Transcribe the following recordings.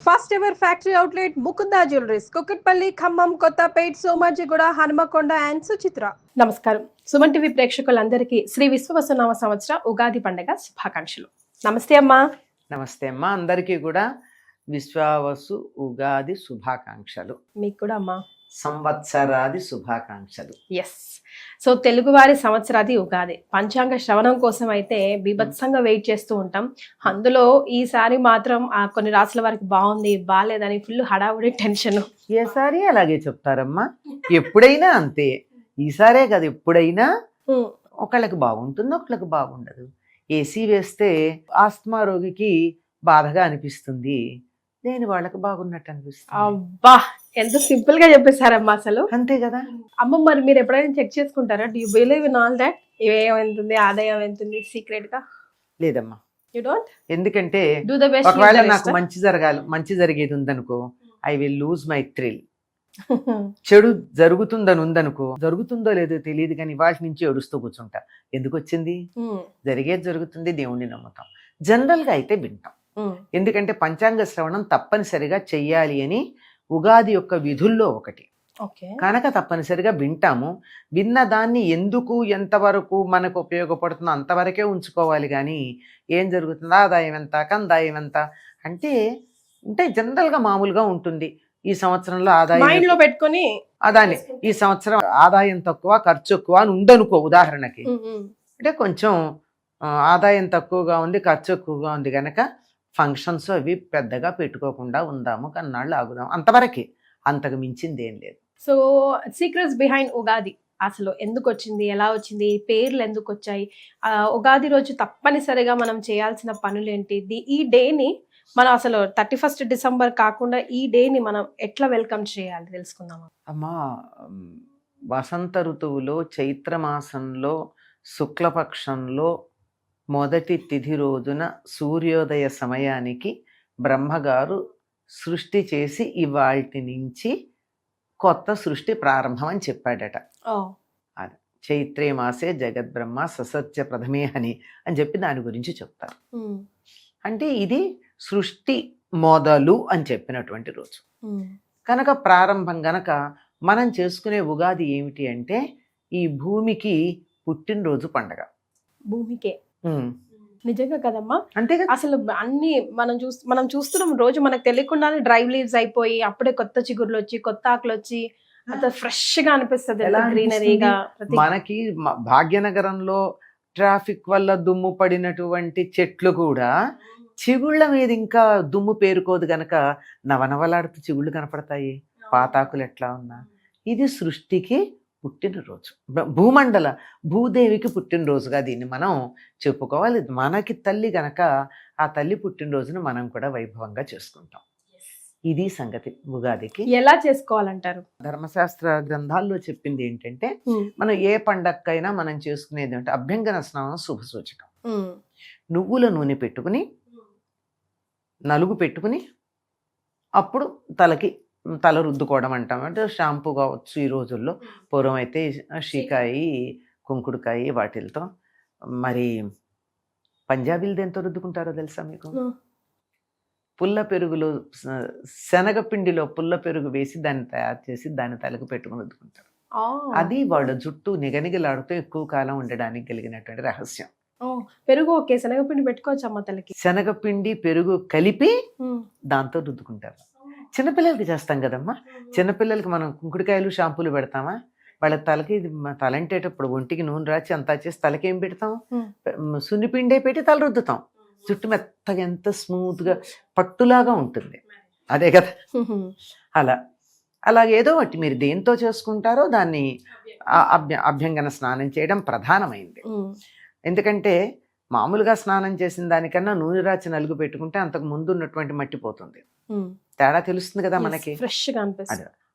First ever factory outlet Mukunda jewelleries Kukatpally Khammam Kothapet Somajiguda Hanumakonda and Suchitra. నమస్కారం. Suman TV ప్రేక్షకులందరికీ శ్రీ విశ్వవసునామ సంవత్సర ఉగాది పండుగ శుభాకాంక్షలు. నమస్తే అమ్మా. నమస్తే అమ్మా, అందరికీ కూడా విశ్వావసు ఉగాది శుభాకాంక్షలు. మీకు కూడా అమ్మా సంవత్సరాది శుభాకాంక్షలు. ఎస్. సో తెలుగువారి సంవత్సరాది ఉగాది పంచాంగ శ్రవణం కోసం అయితే బీభత్సంగా వెయిట్ చేస్తూ ఉంటాం. అందులో ఈసారి మాత్రం కొన్ని రాసుల వారికి బాగుంది బాగాలేదని ఫుల్ హడావుడి టెన్షన్. ఏసారి అలాగే చెప్తారమ్మా, ఎప్పుడైనా అంతే. ఈసారే కదా, ఎప్పుడైనా ఒకళ్ళకి బాగుంటుంది, ఒకళ్ళకి బాగుండదు. ఏసీ వేస్తే ఆస్తమా రోగికి బాధగా అనిపిస్తుంది, లేని వాళ్ళకి బాగున్నట్టు అనిపిస్తుంది. అబ్బా, ఎంత సింపుల్ గా చెప్పేశారమ్మా అసలు. అంతే కదా అమ్మ. మరి మీరు ఎప్పుడైనా చెక్ చేసుకుంటారా? Do you believe in all that? వ్యయం ఎంతుంది, ఆదాయం ఎంతుంది సీక్రెట్ గా? లేదమ్మా, యు డోంట్. ఎందుకంటే డూ ద బెస్ట్. ఒకవేళ నాకు మంచి జరిగేది ఉందనుకో, I will lose my thrill. చెడు జరుగుతుందని ఉందనుకో, జరుగుతుందో లేదో తెలియదు కానీ వాటి నుంచి ఏడుస్తూ కూర్చుంటా. ఎందుకు వచ్చింది? జరిగేది జరుగుతుంది, దేవుణ్ణి నమ్ముతాం. జనరల్ గా అయితే వింటాం, ఎందుకంటే పంచాంగ శ్రవణం తప్పనిసరిగా చెయ్యాలి అని ఉగాది యొక్క విధుల్లో ఒకటి కనుక తప్పనిసరిగా వింటాము. విన్న దాన్ని ఎందుకు ఎంతవరకు మనకు ఉపయోగపడుతుందో అంతవరకే ఉంచుకోవాలి. కానీ ఏం జరుగుతుందో, ఆదాయం ఎంత, కందాయం ఎంత అంటే జనరల్గా మామూలుగా ఉంటుంది. ఈ సంవత్సరంలో ఆదాయం పెట్టుకొని అదాన్ని ఈ సంవత్సరం ఆదాయం తక్కువ ఖర్చు ఎక్కువ అని ఉందనుకో. ఉదాహరణకి అంటే కొంచెం ఆదాయం తక్కువగా ఉంది, ఖర్చు ఎక్కువగా ఉంది కనుక ఫంక్షన్స్ అవి పెద్దగా పెట్టుకోకుండా ఉందాము, కన్నాళ్ళు ఆగుదాం, అంతవరకే. అంతకు మించింది ఏం లేదు. సో సీక్రెట్స్ బిహైండ్ ఉగాది అసలు ఎందుకు వచ్చింది, ఎలా వచ్చింది, పేర్లు ఎందుకు వచ్చాయి, ఉగాది రోజు తప్పనిసరిగా మనం చేయాల్సిన పనులు ఏంటి, ఈ డేని మనం అసలు 31 డిసెంబర్ కాకుండా ఈ డేని మనం ఎట్లా వెల్కమ్ చేయాలి తెలుసుకుందామా? అమ్మా, వసంత ఋతువులో చైత్రమాసంలో శుక్లపక్షంలో మొదటి తిథి రోజున సూర్యోదయ సమయానికి బ్రహ్మగారు సృష్టి చేసి ఇవాల్టి నుంచి కొత్త సృష్టి ప్రారంభం అని చెప్పాడట. అది చైత్రే మాసే జగద్బ్రహ్మ ససత్య ప్రథమే అని చెప్పి దాని గురించి చెప్తారు. అంటే ఇది సృష్టి మొదలు అని చెప్పినటువంటి రోజు కనుక ప్రారంభం గనక మనం చేసుకునే ఉగాది ఏమిటి అంటే ఈ భూమికి పుట్టినరోజు పండగ. భూమికే నిజంగా కదమ్మా. అంతే కదా. అసలు అన్ని మనం చూస్తున్నాం రోజు మనకు తెలియకుండానే డ్రై లీవ్స్ అయిపోయి అప్పుడే కొత్త చిగుర్లు వచ్చి కొత్త ఆకులు వచ్చి అంత ఫ్రెష్ గా అనిపిస్తుంది, గ్రీనరీగా. మనకి భాగ్యనగరంలో ట్రాఫిక్ వల్ల దుమ్ము పడినటువంటి చెట్లు కూడా చిగుళ్ళ మీద ఇంకా దుమ్ము పేరుకోదు గనక నవనవలాడుతూ చిగుళ్ళు కనపడతాయి, పాతాకులు ఎట్లా ఉన్నా. ఇది సృష్టికి పుట్టినరోజు, భూమండల భూదేవికి పుట్టినరోజుగా దీన్ని మనం చెప్పుకోవాలి. మనకి తల్లి గనక ఆ తల్లి పుట్టినరోజును మనం కూడా వైభవంగా చేసుకుంటాం. ఇది సంగతి. ఉగాదికి ఎలా చేసుకోవాలంటారు? ధర్మశాస్త్ర గ్రంథాల్లో చెప్పింది ఏంటంటే మనం ఏ పండక్కైనా మనం చేసుకునేది అంటే అభ్యంగన స్నానం శుభ సూచకం. నువ్వుల నూనె పెట్టుకుని నలుగు పెట్టుకుని అప్పుడు తల రుద్దుకోవడం అంటాం. అంటే షాంపూ కావచ్చు ఈ రోజుల్లో. పూర్వం అయితే షీకాయి కుంకుడుకాయి వాటిలతో. మరి పంజాబీలు దేంతో రుద్దుకుంటారో తెలుసా మీకు? పుల్ల పెరుగులో శనగపిండిలో పుల్ల పెరుగు వేసి దాన్ని తయారు చేసి దాన్ని తలకు పెట్టుకుని రుద్దుకుంటారు. అది వాళ్ళ జుట్టు నిగనిగలాడుతూ ఎక్కువ కాలం ఉండడానికి కలిగినటువంటి రహస్యం. పెరుగు ఓకే, శనగపిండి పెట్టుకోవచ్చమ్మా తలకి. శనగపిండి పెరుగు కలిపి దాంతో రుద్దుకుంటారు. చిన్నపిల్లలకి చేస్తాం కదమ్మా. చిన్నపిల్లలకి మనం కుంకుడుకాయలు షాంపూలు పెడతామా? వాళ్ళ తలకి తలంటేటప్పుడు ఒంటికి నూనె రాచి అంతా చేసి తలకి ఏం పెడతాం? సున్నిపిండే పెట్టి తల రుద్దుతాం. జుట్టు మెత్తగా ఎంత స్మూత్ గా పట్టులాగా ఉంటుంది. అదే కదా. అలాగేదో ఒకటి మీరు దేంతో చేసుకుంటారో దాన్ని అభ్యంగన స్నానం చేయడం ప్రధానమైంది. ఎందుకంటే మామూలుగా స్నానం చేసిన దానికన్నా నూనె రాచి నలుగు పెట్టుకుంటే అంతకు ముందు ఉన్నటువంటి మట్టి పోతుంది, తేడా తెలుస్తుంది కదా మనకి.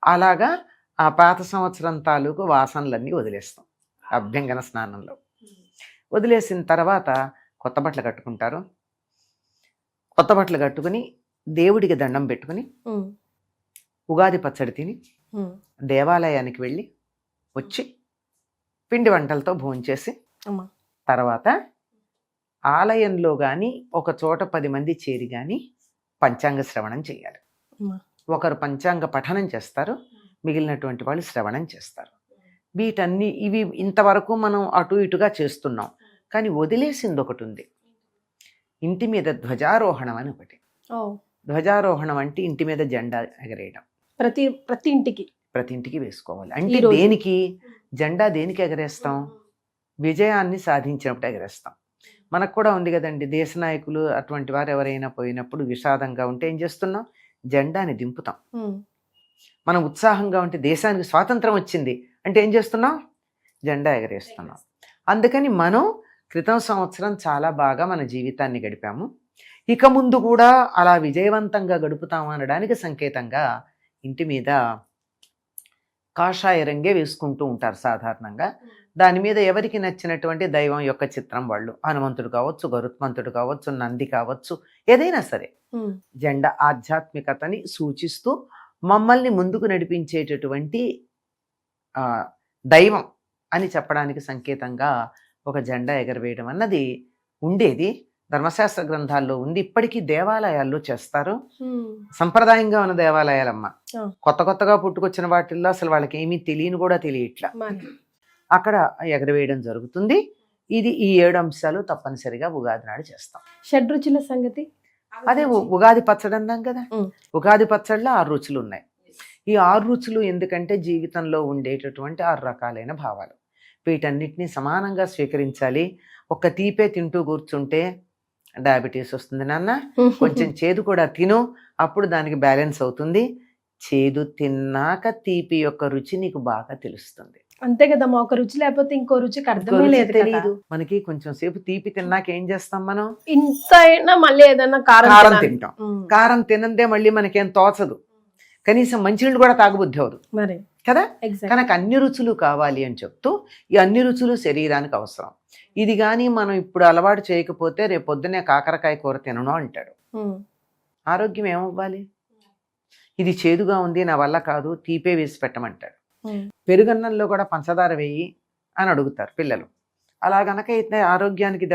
అలాగా ఆ పాత సంవత్సరం తాలూకు వాసనలన్నీ వదిలేస్తాం అభ్యంగన స్నానంలో. వదిలేసిన తర్వాత కొత్త బట్టలు కట్టుకుంటారు. కొత్త బట్టలు కట్టుకుని దేవుడికి దండం పెట్టుకుని ఉగాది పచ్చడి తిని దేవాలయానికి వెళ్ళి వచ్చి పిండి వంటలతో భోంచేసి తర్వాత ఆలయంలో కానీ ఒక చోట 10 మంది చేరి కానీ పంచాంగ శ్రవణం చేయాలి. ఉమ్. ఒకరు పంచాంగ పఠనం చేస్తారు, మిగిలినటువంటి వాళ్ళు శ్రవణం చేస్తారు. ఇవి ఇంతవరకు మనం అటు ఇటుగా చేస్తున్నాం. కానీ వదిలేసింది ఒకటి ఉంది, ఇంటి మీద ధ్వజారోహణం అని ఒకటి. ఓ, ధ్వజారోహణం అంటే ఇంటి మీద జెండా ఎగరేయడం. ప్రతి ఇంటికి ప్రతి ఇంటికి వేసుకోవాలి. అంటే రోజు. దేనికి జెండా దేనికి ఎగరేస్తాం? విజయాన్ని సాధించినప్పుడు ఎగరేస్తాం. మనకు కూడా ఉంది కదండి, దేశ నాయకులు అటువంటి వారు ఎవరైనా పోయినప్పుడు విషాదంగా ఉంటే ఏం చేస్తున్నాం? జెండాని దింపుతాం. ఉమ్. మనం ఉత్సాహంగా ఉంటే దేశానికి స్వాతంత్రం వచ్చింది అంటే ఏం చేస్తున్నాం? జెండా ఎగరేస్తున్నాం. అందుకని మనం క్రితం సంవత్సరం చాలా బాగా మన జీవితాన్ని గడిపాము, ఇక ముందు కూడా అలా విజయవంతంగా గడుపుతాము అనడానికి సంకేతంగా ఇంటి మీద కాషాయ రంగే వేసుకుంటూ ఉంటారు సాధారణంగా. దాని మీద ఎవరికి నచ్చినటువంటి దైవం యొక్క చిత్రం, వాళ్ళు హనుమంతుడు కావచ్చు, గరుత్మంతుడు కావచ్చు, నంది కావచ్చు, ఏదైనా సరే ఉమ్. జెండా ఆధ్యాత్మికతని సూచిస్తూ మమ్మల్ని ముందుకు నడిపించేటటువంటి దైవం అని చెప్పడానికి సంకేతంగా ఒక జెండా ఎగరవేయడం అన్నది ఉండేది. ధర్మశాస్త్ర గ్రంథాల్లో ఉంది, ఇప్పటికీ దేవాలయాల్లో చేస్తారు. ఉమ్. సంప్రదాయంగా ఉన్న దేవాలయాలమ్మ. ఆ. కొత్తగా పుట్టుకొచ్చిన వాటిల్లో అసలు వాళ్ళకి ఏమీ తెలియని కూడా తెలియట్లా, మరి. అక్కడ ఎగరవేయడం జరుగుతుంది. ఇది ఈ 7 అంశాలు తప్పనిసరిగా ఉగాది నాడు చేస్తాం. షడ్రుచుల సంగతి అదే ఉగాది పచ్చడి అన్నాం కదా, ఉమ్. ఉగాది పచ్చడిలో 6 రుచులు ఉన్నాయి. ఈ 6 రుచులు ఎందుకంటే జీవితంలో ఉండేటటువంటి 6 రకాలైన భావాలు, వీటన్నిటినీ సమానంగా స్వీకరించాలి. ఒక్క తీపే తింటూ కూర్చుంటే డయాబెటీస్ వస్తుంది నాన్న, కొంచెం చేదు కూడా తిను, అప్పుడు దానికి బ్యాలెన్స్ అవుతుంది. చేదు తిన్నాక తీపి యొక్క రుచి నీకు బాగా తెలుస్తుంది. అంతే కదమ్మా, ఒక రుచి లేకపోతే ఇంకో రుచికి అర్థమే లేదు కదా. తెలియదు మనకి. కొంచెం సేపు తీపి తిన్నాక ఏం చేస్తాం మనం? ఇంత అయినా మళ్ళీ ఏదైనా కారం కారం తినాలి. తింటాం. ఉమ్. కారం తినందే మళ్ళీ మనకేం తోచదు, కనీసం మంచినీళ్ళు కూడా తాగబుద్ధి అవదు మరి కదా. ఎగ్జాక్ట్. కనుక అన్ని రుచులు కావాలి అని చెప్తూ, ఈ అన్ని రుచులు శరీరానికి అవసరం. ఇది కానీ మనం ఇప్పుడు అలవాటు చేయకపోతే రేపు పొద్దునే కాకరకాయ కూర తినను అంటాడు. ఆరోగ్యం ఏమవ్వాలి? ఇది చేదుగా ఉంది, నా వల్ల కాదు, తీపే వేసి పెట్టమంటాడు. పెరుగన్నంలో కూడా పంచదార వేయి అని అడుగుతారు పిల్లలు. అలా గనక అయితే ఆరోగ్యానికి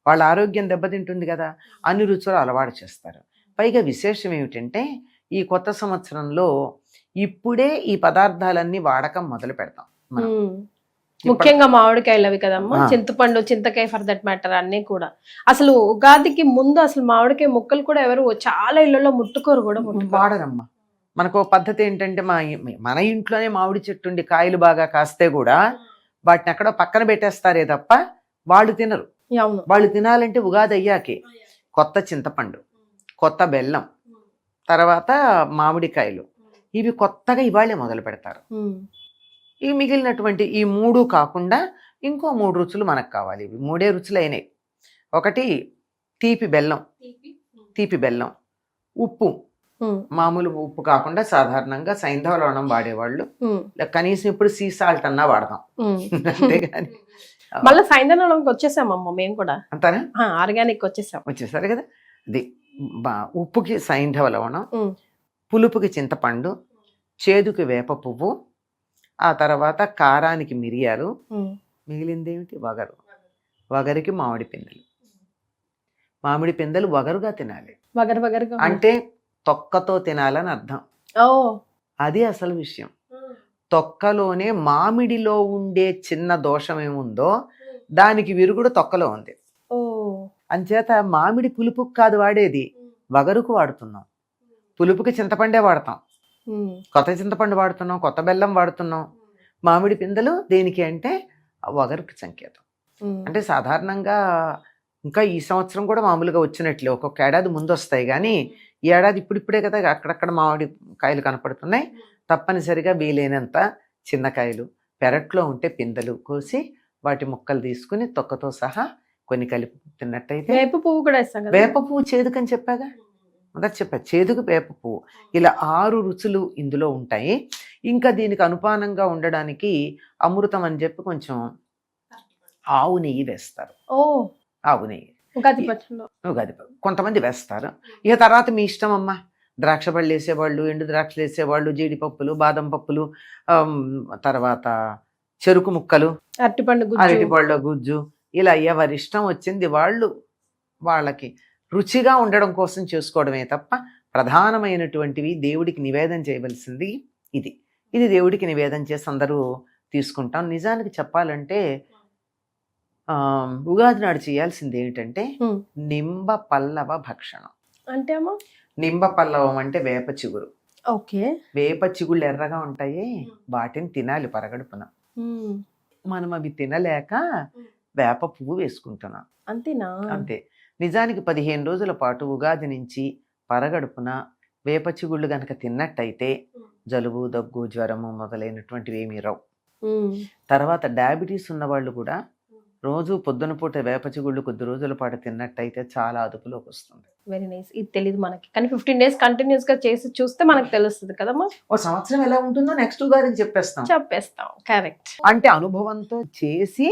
వాళ్ళ ఆరోగ్యం దెబ్బతింటుంది కదా. అన్ని రుచులు అలవాటు చేస్తారు. పైగా విశేషం ఏమిటంటే, ఈ కొత్త సంవత్సరంలో ఇప్పుడే ఈ పదార్థాలన్నీ వాడకం మొదలు పెడతాం మనం. ముఖ్యంగా మామిడికాయలు అవి కదమ్మా, ఆ. చింతపండు, చింతకాయ ఫర్ దట్ మ్యాటర్ అన్ని కూడా. అసలు ఉగాదికి ముందు అసలు మామిడికాయ ముక్కలు కూడా ఎవరు చాలా ఇళ్లలో ముట్టుకోరు కూడా. వాడరమ్మా. మనకు పద్ధతి ఏంటంటే, మన ఇంట్లోనే మామిడి చెట్టు ఉండి కాయలు బాగా కాస్తే కూడా వాటిని ఎక్కడో పక్కన పెట్టేస్తారే తప్ప వాళ్ళు తినరు. అవును. వాళ్ళు తినాలంటే ఉగాది అయ్యాకే కొత్త చింతపండు, కొత్త బెల్లం, తర్వాత మామిడికాయలు, ఇవి కొత్తగా ఇవాళే మొదలు పెడతారు. ఈ మిగిలినటువంటి ఈ 3 కాకుండా ఇంకో 3 రుచులు మనకు కావాలి. ఇవి 3 రుచులు అయినాయి. ఒకటి తీపి బెల్లం, ఉప్పు, మామూలు ఉప్పు కాకుండా సాధారణంగా సైంధవ లవణం వాడేవాళ్ళు, కనీసం ఇప్పుడు సీ సాల్ట్ అన్నా వాడదాం. అంతేగాని మళ్ళీ సైంధనంలోకి వచ్చేసామమ్మ మేము కూడా. అంతానే ఆర్గానిక్ వచ్చేసారు కదా. అది ఉప్పుకి సైంధవ లవణం, పులుపుకి చింతపండు, చేదుకి వేప పువ్వు, ఆ తర్వాత కారానికి మిరియాలు, మిగిలింది ఏమిటి? వగరికి మామిడి పిందెలు వగరుగా తినాలి. అంటే తొక్కతో తినాలని అర్థం. అది అసలు విషయం. తొక్కలోనే మామిడిలో ఉండే చిన్న దోషం ఏముందో దానికి విరుగుడు తొక్కలో ఉంది. అంచేత మామిడి పులుపుకు కాదు వాడేది, వగరుకు వాడుతున్నాం. పులుపుకి చింతపండే వాడతాం, కొత్త చింతపండు వాడుతున్నాం, కొత్త బెల్లం వాడుతున్నాం. మామిడి పిందెలు దేనికి అంటే వగరుకి సంకేతం. అంటే సాధారణంగా ఇంకా ఈ సంవత్సరం కూడా మామూలుగా వచ్చినట్లే ఒక్కొక్క ఏడాది ముందు వస్తాయి, కానీ ఈ ఏడాది ఇప్పుడిప్పుడే కదా అక్కడక్కడ మామిడి కాయలు కనపడుతున్నాయి. తప్పనిసరిగా వీలైనంత చిన్న కాయలు, పెరట్లో ఉంటే పిందెలు కోసి వాటి ముక్కలు తీసుకుని తొక్కతో సహా కొన్ని కలిపి తిన్నట్టయితే. వేప పువ్వు కూడా ఇస్తాం. వేప పువ్వు చేదుకని చెప్పాగా, మొదటి చెప్పా, చేదుకు వేప పువ్వు. ఇలా 6 రుచులు ఇందులో ఉంటాయి. ఇంకా దీనికి అనుపానంగా ఉండడానికి అమృతం అని చెప్పి కొంచెం ఆవు నెయ్యి వేస్తారు. ఆవు నెయ్యి ఉగాది కొంతమంది వేస్తారు. ఇక తర్వాత మీ ఇష్టం అమ్మా. ద్రాక్ష పళ్ళు వేసేవాళ్ళు, ఎండు ద్రాక్షలు వేసేవాళ్ళు, జీడిపప్పులు, బాదం పప్పులు, తర్వాత చెరుకు ముక్కలు, అరటిపళ్ళ గుజ్జు, ఇలా ఎవరి ఇష్టం వచ్చింది వాళ్ళకి రుచిగా ఉండడం కోసం చేసుకోవడమే తప్ప ప్రధానమైనటువంటివి దేవుడికి నివేదన చేయవలసింది ఇది. ఇది దేవుడికి నివేదన చేసి అందరూ తీసుకుంటాం. నిజానికి చెప్పాలంటే ఉగాది నాడు చేయాల్సింది ఏమిటంటే హ్మ్. నింబ పల్లవ భక్షణం. అంటే అమ్మా నింబ పల్లవం అంటే వేప చిగురు. ఓకే. వేప చిగుళ్ళు ఎర్రగా ఉంటాయి, వాటిని తినాలి పరగడుపున. మనం అవి తినలేక వేప పువ్వు వేసుకుంటున్నాం, అంతేనా? అంతే. నిజానికి 15 రోజుల పాటు ఉగాది నుంచి పరగడుపున వేప చిగుళ్ళు గనక తిన్నట్టయితే జలుబు, దగ్గు, జ్వరము మొదలైనటువంటివి ఏమీ రావు. తర్వాత డయాబెటీస్ ఉన్న వాళ్ళు కూడా రోజు పొద్దున పూట వేప చిగుళ్ళు కొద్ది రోజుల పాటు తిన్నట్టయితే చాలా అదుపులోకి వస్తుంది. Very nice. ఇది తెలియదు మనకి, కానీ 15 డేస్ కంటిన్యూస్ గా చేసి చూస్తే మనకు తెలుస్తుంది కదమ్మా. ఓ సంవత్సరం ఎలా ఉంటుందో నెక్స్ట్ ఉగాదికి చెప్పేస్తాం. కరెక్ట్. అంటే అనుభవంతో చేసి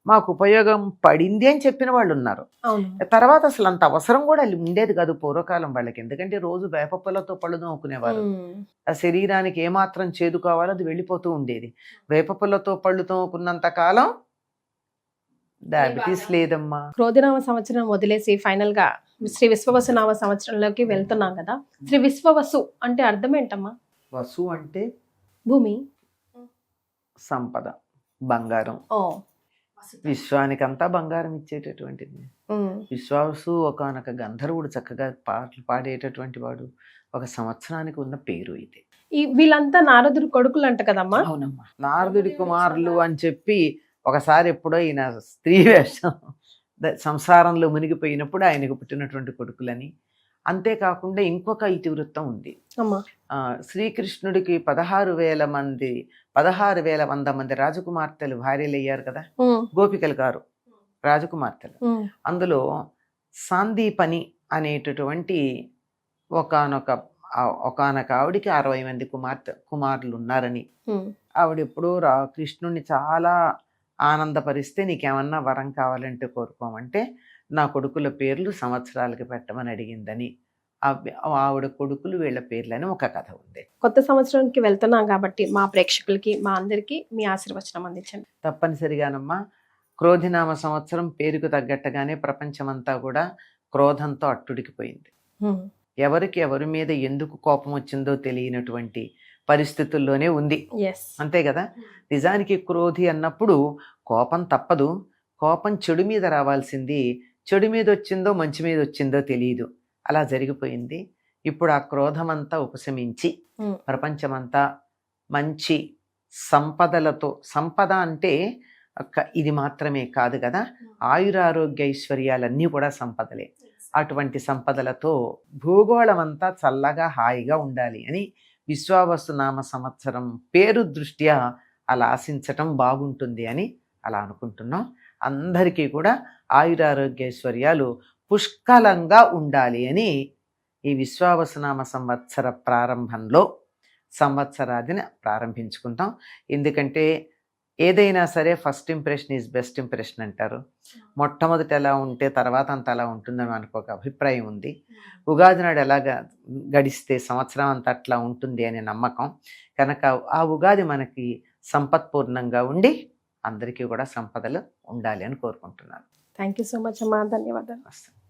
మాకు ఉపయోగం పడింది అని చెప్పిన వాళ్ళు ఉన్నారు. అవును. తర్వాత అసలు అంత అవసరం కూడా ఉండేది కాదు పూర్వకాలం వాళ్ళకి, ఎందుకంటే రోజు వేప పుల్లతో పళ్ళు తోముకునేవారు. ఆ శరీరానికి ఏమాత్రం చేదు కావాలో అది వెళ్ళిపోతూ ఉండేది. వేప పుల్లతో పళ్ళు తోముకున్నంత కాలం డయాబెటీస్ లేదమ్మా. క్రోధినామ సంవత్సరం వదిలేసి ఫైనల్ గా శ్రీ విశ్వవసు నామ సంవత్సరంలోకి వెళ్తున్నాం కదా. శ్రీ విశ్వవసు అంటే అర్థం ఏంటమ్మా? వసు అంటే భూమి, సంపద, బంగారం. ఓ విశ్వానికంతా బంగారం ఇచ్చేటటువంటిది. విశ్వాసు ఒకనొక గంధర్వుడు చక్కగా పాటలు పాడేటటువంటి వాడు. ఒక సంవత్సరానికి ఉన్న పేరు ఇది. వీళ్ళంతా నారదుడు కొడుకులు అంట కదమ్మా? అవునమ్మా, నారదుడి కుమారులు అని చెప్పి ఒకసారి ఎప్పుడో ఈయన స్త్రీ వేషం సంసారంలో మునిగిపోయినప్పుడు ఆయనకు పుట్టినటువంటి కొడుకులని. అంతేకాకుండా ఇంకొక ఇతివృత్తం ఉంది. శ్రీకృష్ణుడికి 16,100 మంది రాజకుమార్తెలు భార్యలు అయ్యారు కదా, గోపికలు గారు రాజకుమార్తెలు. అందులో సాందీపని అనేటటువంటి ఒకనొక ఆవిడికి 60 మంది కుమారులు ఉన్నారని, ఆవిడ ఎప్పుడూ కృష్ణుడిని చాలా ఆనందపరిస్తే నీకేమన్నా వరం కావాలంటే కోరుకోమంటే నా కొడుకుల పేర్లు సంవత్సరాలకి పెట్టమని అడిగిందని, ఆవిడ కొడుకులు వీళ్ళ పేర్లని ఒక కథ ఉంది. కొత్త సంవత్సరానికి వెళ్తున్నాం కాబట్టి మా ప్రేక్షకులకి, మా అందరికి మీ ఆశీర్వచనం అందించండి. తప్పనిసరిగానమ్మా. క్రోధినామ సంవత్సరం పేరుకు తగ్గట్టుగానే ప్రపంచమంతా కూడా క్రోధంతో అట్టుడికిపోయింది. ఎవరికి ఎవరి మీద ఎందుకు కోపం వచ్చిందో తెలియనటువంటి పరిస్థితుల్లోనే ఉంది, అంతే కదా. నిజానికి క్రోధి అన్నప్పుడు కోపం తప్పదు. కోపం చెడు మీద రావాల్సింది, చెడు మీద వచ్చిందో మంచి మీద వచ్చిందో తెలియదు, అలా జరిగిపోయింది. ఇప్పుడు ఆ క్రోధం అంతా ఉపశమించి ప్రపంచమంతా మంచి సంపదలతో, సంపద అంటే ఇది మాత్రమే కాదు కదా, ఆయురారోగ్య ఐశ్వర్యాలన్నీ కూడా సంపదలే. అటువంటి సంపదలతో భూగోళం అంతా చల్లగా హాయిగా ఉండాలి అని విశ్వావసు నామ సంవత్సరం పేరు దృష్ట్యా అలా ఆశించటం బాగుంటుంది అని అలా అనుకుంటున్నాం. అందరికీ కూడా ఆయురారోగ్యైశ్వర్యాలు పుష్కలంగా ఉండాలి అని ఈ విశ్వావసునామ సంవత్సర ప్రారంభంలో సంవత్సరాదిని ప్రారంభించుకుంటాం. ఎందుకంటే ఏదైనా సరే first impression is best impression అంటారు. మొట్టమొదటి ఎలా ఉంటే తర్వాత అంత అలా ఉంటుందని మనకు ఒక అభిప్రాయం ఉంది. ఉగాది నాడు ఎలాగా గడిస్తే సంవత్సరం అంతా అట్లా ఉంటుంది అనే నమ్మకం కనుక ఆ ఉగాది మనకి సంపత్పూర్ణంగా ఉండి అందరికీ కూడా సంపదలు ఉండాలి అని కోరుకుంటున్నాను. థ్యాంక్ యూ సో మచ్ అమ్మా, ధన్యవాదాలు.